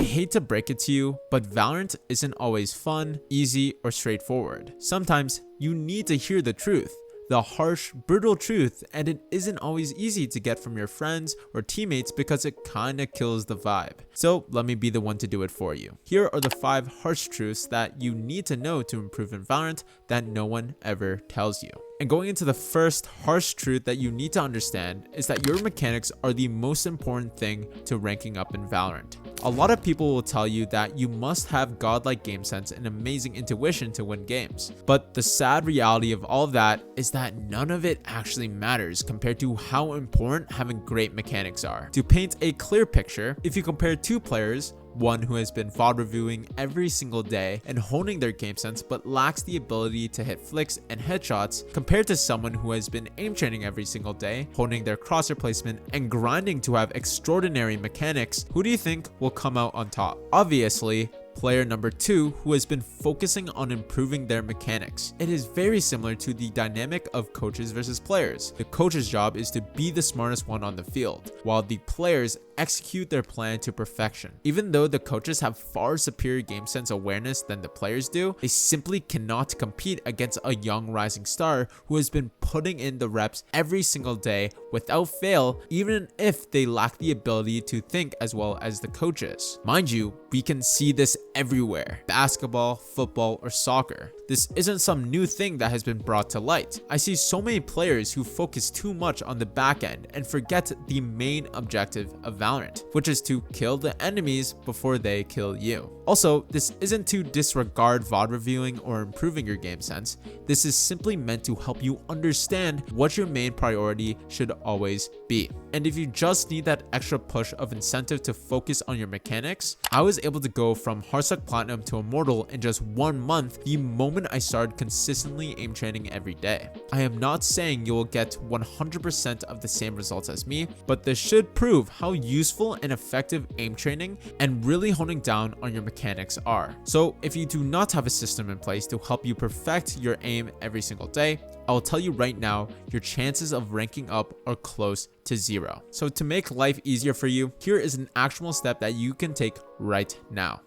hate to break it to you, but Valorant isn't always fun, easy, or straightforward. Sometimes you need to hear the truth. The harsh, brutal truth, and it isn't always easy to get from your friends or teammates because it kinda kills the vibe. So let me be the one to do it for you. Here are the 5 harsh truths that you need to know to improve in Valorant that no one ever tells you. And going into the first harsh truth that you need to understand is that your mechanics are the most important thing to ranking up in Valorant. A lot of people will tell you that you must have godlike game sense and amazing intuition to win games. But the sad reality of all of that is that none of it actually matters compared to how important having great mechanics are. To paint a clear picture, if you compare 2 players, one who has been VOD reviewing every single day and honing their game sense but lacks the ability to hit flicks and headshots, compared to someone who has been aim training every single day, honing their crosshair placement and grinding to have extraordinary mechanics, who do you think will come out on top? Obviously, player number 2, who has been focusing on improving their mechanics. It is very similar to the dynamic of coaches versus players. The coach's job is to be the smartest one on the field, while the players execute their plan to perfection. Even though the coaches have far superior game sense awareness than the players do, they simply cannot compete against a young rising star who has been putting in the reps every single day without fail, even if they lack the ability to think as well as the coaches. Mind you, we can see this everywhere: basketball, football, or soccer. This isn't some new thing that has been brought to light. I see so many players who focus too much on the back end and forget the main objective of Valorant, which is to kill the enemies before they kill you. Also, this isn't to disregard VOD reviewing or improving your game sense. This is simply meant to help you understand what your main priority should always be. And if you just need that extra push of incentive to focus on your mechanics, I was able to go from Hardstuck Platinum to Immortal in just 1 month the moment I started consistently aim training every day. I am not saying you will get 100% of the same results as me, but this should prove how useful and effective aim training and really honing down on your mechanics are. So if you do not have a system in place to help you perfect your aim every single day, I will tell you right now, your chances of ranking up are close to 0. So to make life easier for you, here is an actual step that you can take right now.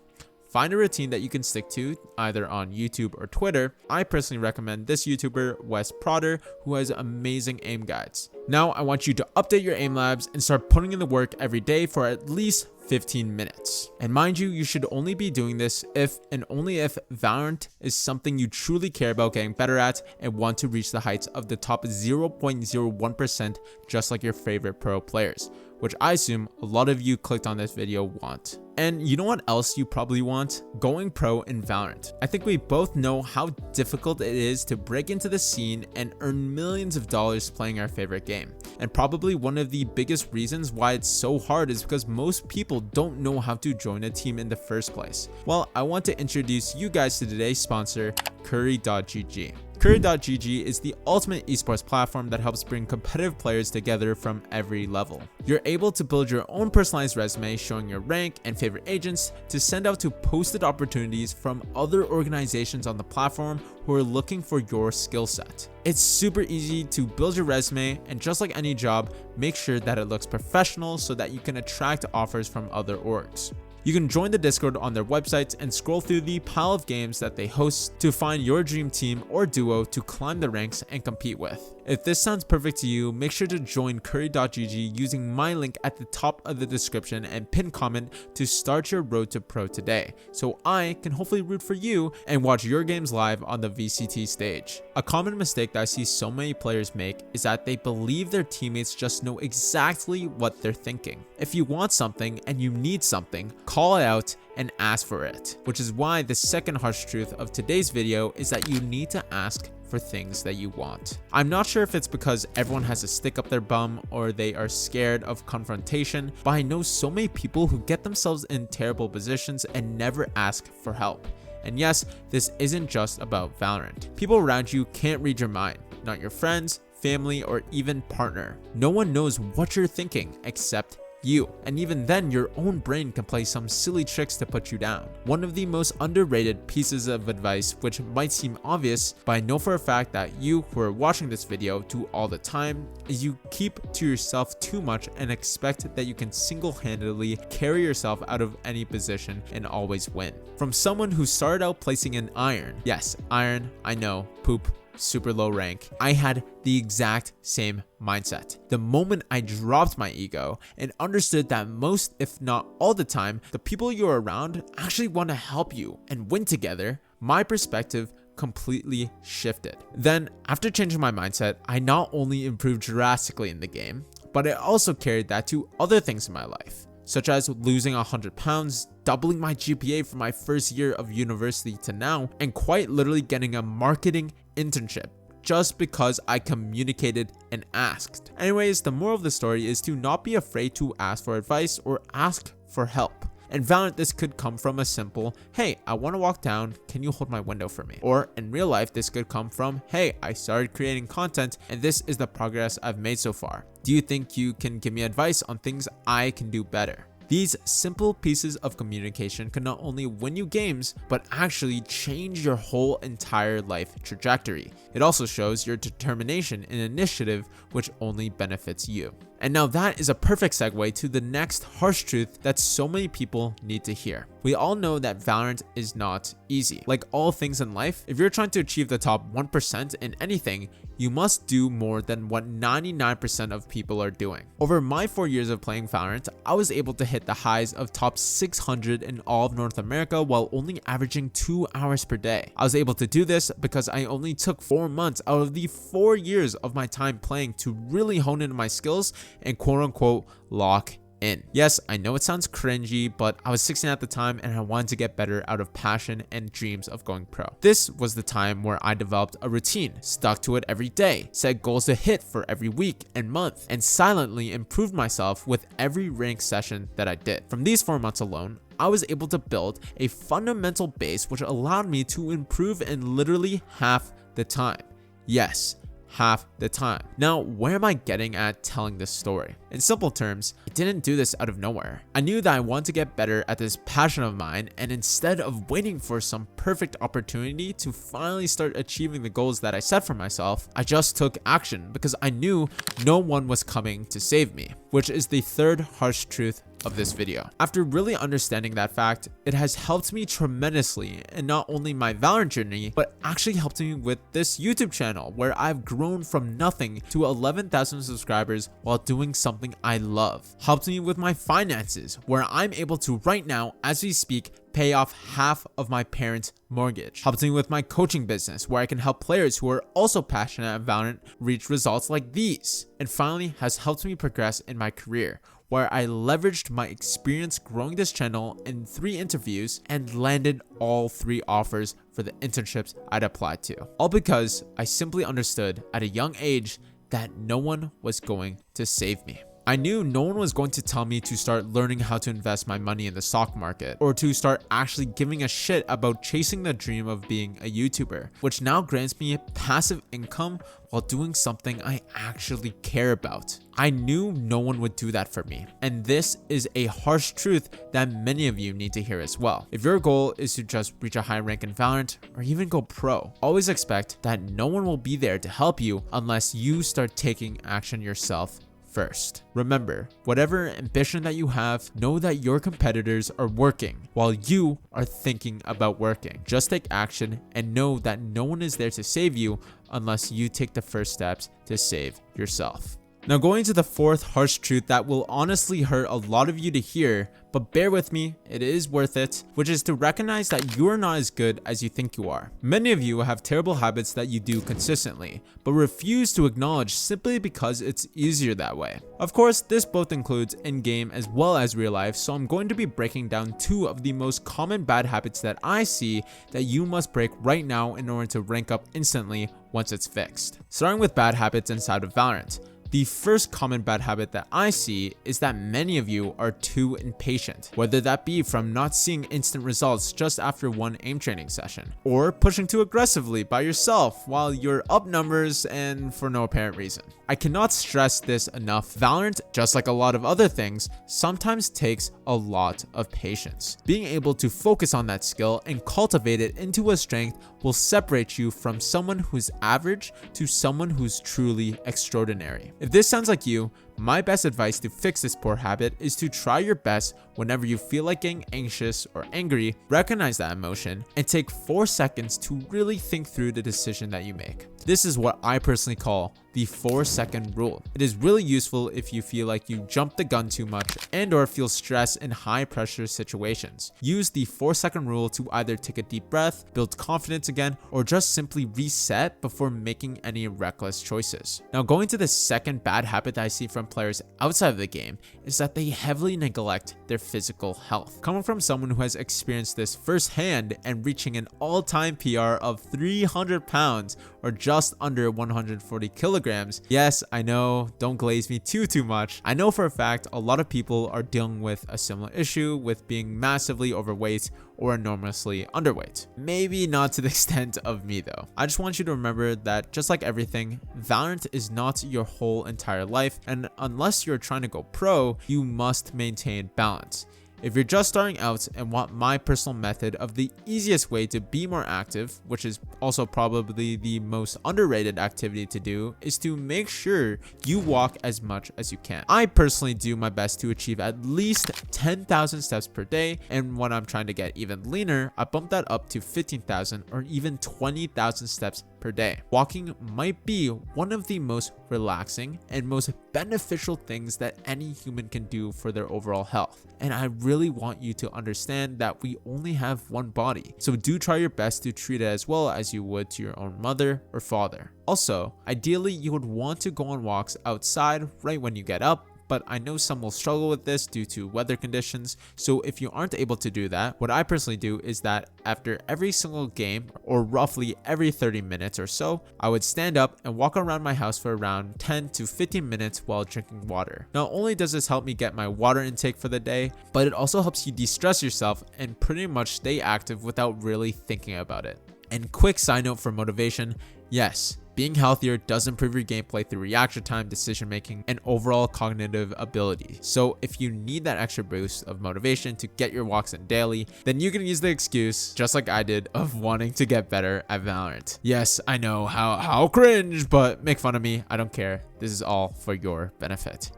Find a routine that you can stick to, either on YouTube or Twitter. I personally recommend this YouTuber, Wes Proder, who has amazing aim guides. Now I want you to update your aim labs and start putting in the work every day for at least 15 minutes. And mind you, you should only be doing this if and only if Valorant is something you truly care about getting better at and want to reach the heights of the top 0.01%, just like your favorite pro players, which I assume a lot of you clicked on this video want. And you know what else you probably want? Going pro in Valorant. I think we both know how difficult it is to break into the scene and earn millions of dollars playing our favorite game. And probably one of the biggest reasons why it's so hard is because most people don't know how to join a team in the first place. Well, I want to introduce you guys to today's sponsor, Curry.gg. Curry.gg is the ultimate esports platform that helps bring competitive players together from every level. You're able to build your own personalized resume showing your rank and favorite agents to send out to posted opportunities from other organizations on the platform who are looking for your skill set. It's super easy to build your resume, and just like any job, make sure that it looks professional so that you can attract offers from other orgs. You can join the Discord on their websites and scroll through the pile of games that they host to find your dream team or duo to climb the ranks and compete with. If this sounds perfect to you, make sure to join Curry.gg using my link at the top of the description and pinned comment to start your road to pro today, so I can hopefully root for you and watch your games live on the VCT stage. A common mistake that I see so many players make is that they believe their teammates just know exactly what they're thinking. If you want something and you need something, call it out and ask for it, which is why the second harsh truth of today's video is that you need to ask for things that you want. I'm not sure if it's because everyone has a stick up their bum or they are scared of confrontation, but I know so many people who get themselves in terrible positions and never ask for help. And yes, this isn't just about Valorant. People around you can't read your mind, not your friends, family, or even partner. No one knows what you're thinking except you. And even then, your own brain can play some silly tricks to put you down. One of the most underrated pieces of advice, which might seem obvious, but I know for a fact that you who are watching this video do all the time, is you keep to yourself too much and expect that you can single-handedly carry yourself out of any position and always win. From someone who started out placing an iron, yes, iron, I know, poop, super low rank, I had the exact same mindset. The moment I dropped my ego and understood that most, if not all the time, the people you're around actually want to help you and win together, my perspective completely shifted. Then, after changing my mindset, I not only improved drastically in the game, but I also carried that to other things in my life, such as losing 100 pounds, doubling my GPA from my first year of university to now, and quite literally getting a marketing internship just because I communicated and asked. Anyways, the moral of the story is to not be afraid to ask for advice or ask for help. In Valorant, this could come from a simple, hey, I want to walk down, can you hold my window for me? Or in real life, this could come from, hey, I started creating content and this is the progress I've made so far. Do you think you can give me advice on things I can do better? These simple pieces of communication can not only win you games, but actually change your whole entire life trajectory. It also shows your determination and initiative, which only benefits you. And now that is a perfect segue to the next harsh truth that so many people need to hear. We all know that Valorant is not easy. Like all things in life, if you're trying to achieve the top 1% in anything, you must do more than what 99% of people are doing. Over my 4 years of playing Valorant, I was able to hit the highs of top 600 in all of North America while only averaging 2 hours per day. I was able to do this because I only took 4 months out of the 4 years of my time playing to really hone into my skills and quote unquote lock in. Yes, I know it sounds cringy, but I was 16 at the time and I wanted to get better out of passion and dreams of going pro. This was the time where I developed a routine, stuck to it every day, set goals to hit for every week and month, and silently improved myself with every rank session that I did. From these 4 months alone, I was able to build a fundamental base which allowed me to improve in literally half the time. Yes, half the time. Now, where am I getting at telling this story? In simple terms, I didn't do this out of nowhere. I knew that I wanted to get better at this passion of mine, and instead of waiting for some perfect opportunity to finally start achieving the goals that I set for myself, I just took action because I knew no one was coming to save me, which is the third harsh truth of this video. After really understanding that fact, it has helped me tremendously in not only my Valorant journey, but actually helped me with this YouTube channel where I've grown from nothing to 11,000 subscribers while doing something I love. Helped me with my finances where I'm able to right now, as we speak, pay off half of my parents' mortgage. Helped me with my coaching business where I can help players who are also passionate at Valorant reach results like these. And finally has helped me progress in my career where I leveraged my experience growing this channel in 3 interviews and landed all 3 offers for the internships I'd applied to. All because I simply understood at a young age that no one was going to save me. I knew no one was going to tell me to start learning how to invest my money in the stock market or to start actually giving a shit about chasing the dream of being a YouTuber, which now grants me passive income while doing something I actually care about. I knew no one would do that for me, and this is a harsh truth that many of you need to hear as well. If your goal is to just reach a high rank in Valorant or even go pro, always expect that no one will be there to help you unless you start taking action yourself first. Remember, whatever ambition that you have, know that your competitors are working while you are thinking about working. Just take action and know that no one is there to save you unless you take the first steps to save yourself. Now, going to the fourth harsh truth that will honestly hurt a lot of you to hear, but bear with me, it is worth it, which is to recognize that you are not as good as you think you are. Many of you have terrible habits that you do consistently, but refuse to acknowledge simply because it's easier that way. Of course, this both includes in-game as well as real life, so I'm going to be breaking down 2 of the most common bad habits that I see that you must break right now in order to rank up instantly once it's fixed. Starting with bad habits inside of Valorant. The first common bad habit that I see is that many of you are too impatient, whether that be from not seeing instant results just after one aim training session, or pushing too aggressively by yourself while you're up numbers and for no apparent reason. I cannot stress this enough. Valorant, just like a lot of other things, sometimes takes a lot of patience. Being able to focus on that skill and cultivate it into a strength will separate you from someone who's average to someone who's truly extraordinary. If this sounds like you, my best advice to fix this poor habit is to try your best whenever you feel like getting anxious or angry, recognize that emotion, and take 4 seconds to really think through the decision that you make. This is what I personally call the 4-second rule. It is really useful if you feel like you jump the gun too much and or feel stress in high pressure situations. Use the 4-second rule to either take a deep breath, build confidence again, or just simply reset before making any reckless choices. Now, going to the second bad habit that I see from players outside of the game is that they heavily neglect their physical health. Coming from someone who has experienced this firsthand and reaching an all-time PR of 300 pounds or just under 140 kilograms, yes, I know, don't glaze me too much. I know for a fact a lot of people are dealing with a similar issue with being massively overweight or enormously underweight. Maybe not to the extent of me though. I just want you to remember that just like everything, Valorant is not your whole entire life, and unless you're trying to go pro, you must maintain balance. If you're just starting out and want my personal method of the easiest way to be more active, which is also probably the most underrated activity to do, is to make sure you walk as much as you can. I personally do my best to achieve at least 10,000 steps per day, and when I'm trying to get even leaner, I bump that up to 15,000 or even 20,000 steps per day. Walking might be one of the most relaxing and most beneficial things that any human can do for their overall health. And I really want you to understand that we only have one body. So do try your best to treat it as well as you would to your own mother or father. Also, ideally, you would want to go on walks outside right when you get up, but I know some will struggle with this due to weather conditions. So if you aren't able to do that, what I personally do is that after every single game, or roughly every 30 minutes or so, I would stand up and walk around my house for around 10 to 15 minutes while drinking water. Not only does this help me get my water intake for the day, but it also helps you de-stress yourself and pretty much stay active without really thinking about it. And quick side note for motivation, yes, being healthier does improve your gameplay through reaction time, decision making, and overall cognitive ability. So if you need that extra boost of motivation to get your walks in daily, then you can use the excuse, just like I did, of wanting to get better at Valorant. Yes, I know, how cringe, but make fun of me, I don't care. This is all for your benefit.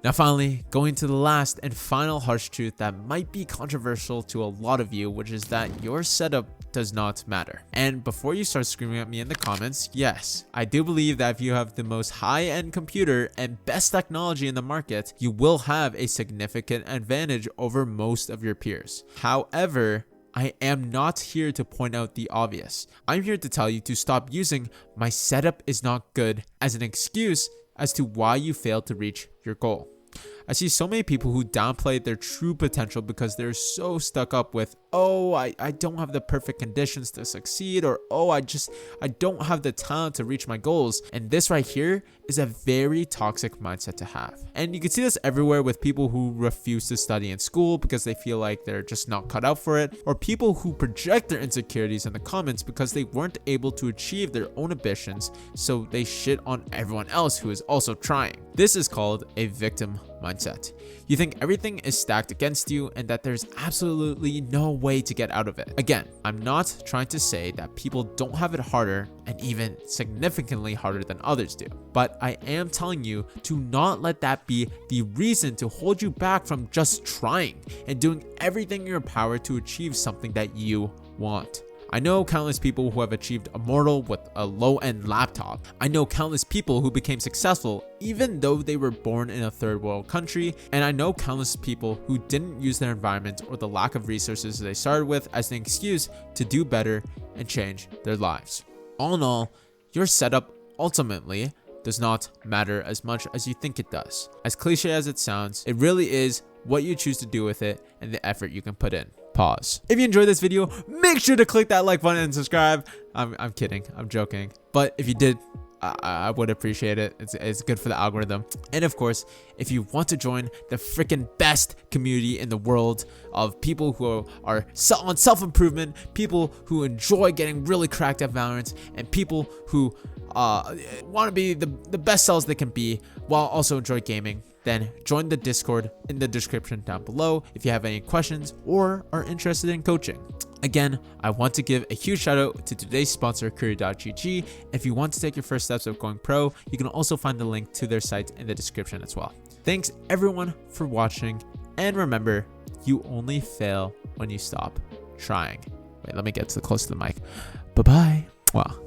Now finally, going to the last and final harsh truth that might be controversial to a lot of you, which is that your setup does not matter. And before you start screaming at me in the comments, yes, I do believe that if you have the most high-end computer and best technology in the market, you will have a significant advantage over most of your peers. However, I am not here to point out the obvious. I'm here to tell you to stop using "my setup is not good" as an excuse as to why you failed to reach your goal. I see so many people who downplay their true potential because they're so stuck up with, oh, I don't have the perfect conditions to succeed, or oh, I don't have the talent to reach my goals. And this right here is a very toxic mindset to have. And you can see this everywhere with people who refuse to study in school because they feel like they're just not cut out for it, or people who project their insecurities in the comments because they weren't able to achieve their own ambitions, so they shit on everyone else who is also trying. This is called a victim mindset. You think everything is stacked against you and that there's absolutely no way to get out of it. Again, I'm not trying to say that people don't have it harder and even significantly harder than others do, but I am telling you to not let that be the reason to hold you back from just trying and doing everything in your power to achieve something that you want. I know countless people who have achieved immortal with a low-end laptop. I know countless people who became successful even though they were born in a third world country. And I know countless people who didn't use their environment or the lack of resources they started with as an excuse to do better and change their lives. All in all, your setup ultimately does not matter as much as you think it does. As cliche as it sounds, it really is what you choose to do with it and the effort you can put in. Pause. If you enjoyed this video, make sure to click that like button and subscribe. I'm kidding. I'm joking. But if you did, I would appreciate it. It's good for the algorithm. And of course, if you want to join the freaking best community in the world of people who are on self-improvement, people who enjoy getting really cracked at Valorant, and people who want to be the best selves they can be while also enjoy gaming, then join the Discord in the description down below if you have any questions or are interested in coaching. Again, I want to give a huge shout out to today's sponsor, Career.gg. If you want to take your first steps of going pro, you can also find the link to their site in the description as well. Thanks everyone for watching, and remember, you only fail when you stop trying. Wait, let me get close to the mic. Bye-bye. Wow.